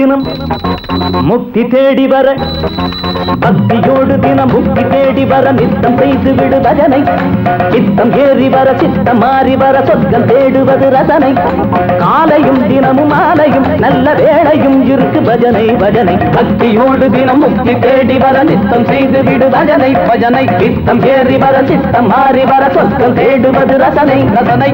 தினம் முக்தி தேடி வர பக்தியோடு தினம் முக்தி தேடி வர நித்தம் செய்து விடு பஜனை சித்தம் ஏறி வர சித்தம் மாறி வர சொர்க்கம் தேடுவது ரசனை காலையும் தினமும் மாலையும் நல்ல வேளையும் இருக்கு பஜனை பஜனை பக்தியோடு தினம் முக்தி தேடி வர நித்தம் செய்து விடு பஜனை பஜனை சித்தம் ஏறி வர சித்தம் மாறி வர சொர்க்கம் தேடுவது ரசனை ரசனை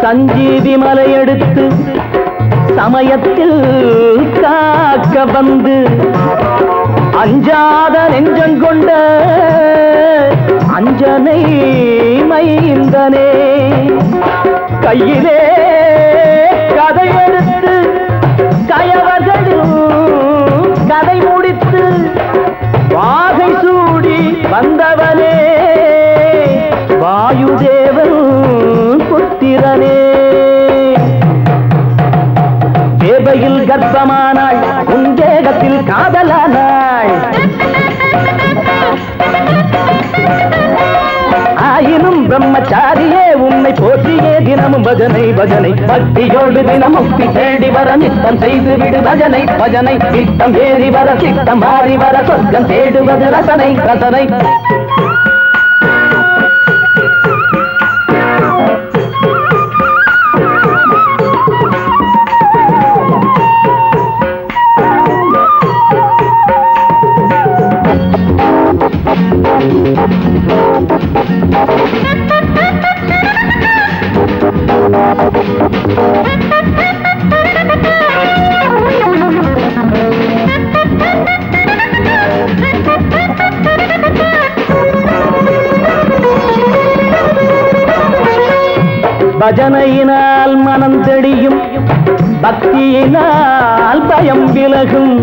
சஞ்சீவி மலை எடுத்து சமயத்தில் காக்க வந்து அஞ்சாத நெஞ்சங்கொண்ட அஞ்சனை மைந்தனே கையிலே கதை எடுத்து கயவர்களும் கதை முடித்து வாகை சூடி வந்தவனே வாயுதேவன் புத்திரனே தேவையில் கர்ப்பமானாள் உன் தேகத்தில் காதலானாள் ஆயினும் பிரம்மச்சாரியே உன்னை போற்றியே தினமும் பஜனை பஜனை பக்தியோடு தினம் முக்தி தேடி வர நித்தம் செய்து விடு பஜனை பஜனை சித்தம் ஏறி வர சித்தம் மாறி வர சொர்க்கம் தேடுவது ரசனை ரசனை பஜனையினால் மனம் தெளியும் பக்தியினால் பயம் விலகும்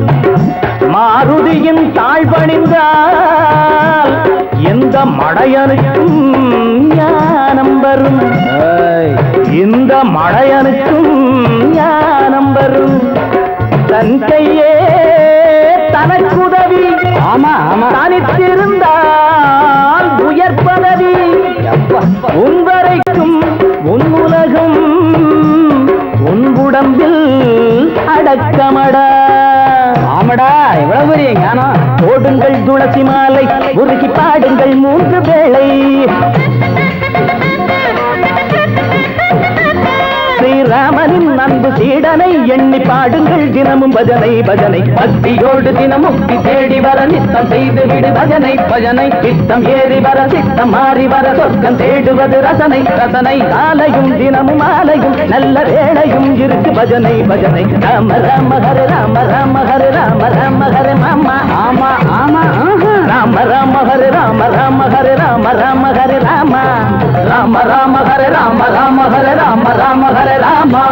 மாருதியின் தாழ்பணிந்தால் எந்த மடையனுக்கும் ஞானம் வரும் இந்த மடையனுக்கும் ஞானம் வரும் தன் கையே தனக்குதவி தனித்திருந்தால் உயர் பதவி உன் வரைக்கும் உன் உலகம் உன் உடம்பில் அடக்கமடா ஆமடா எவ்வளவு பெரிய ஞானம் ஓடுங்கள் துளசி மாலை உருகி பாடுங்கள் 3 வேளை ஸ்ரீராமனின் அன்பு சீடனை எண்ணி பாடுங்கள் தினமும் பஜனை பஜனை பக்தியோடு தினம் முக்தி தேடி வர நித்தம் செய்து விடு பஜனை பஜனை சித்தம் ஏறி வர சித்தம் மாறி வர சொர்க்கம் தேடுவது ரசனை ரசனை காலையும் தினமும் மாலையும் நல்ல வேளையும் இருக்கு பஜனை பஜனை ராம ராம ஹரே ராம ராம ஹரே ராம ராம ஹரே மாமா ஆமா ஆமா ராம ராம ஹரே ராம ராம ஹரே ராம ராம ஹரே ராம ராம ராம ஹரே ராம ராம ஹரே ராம ராம ஹரே ராமா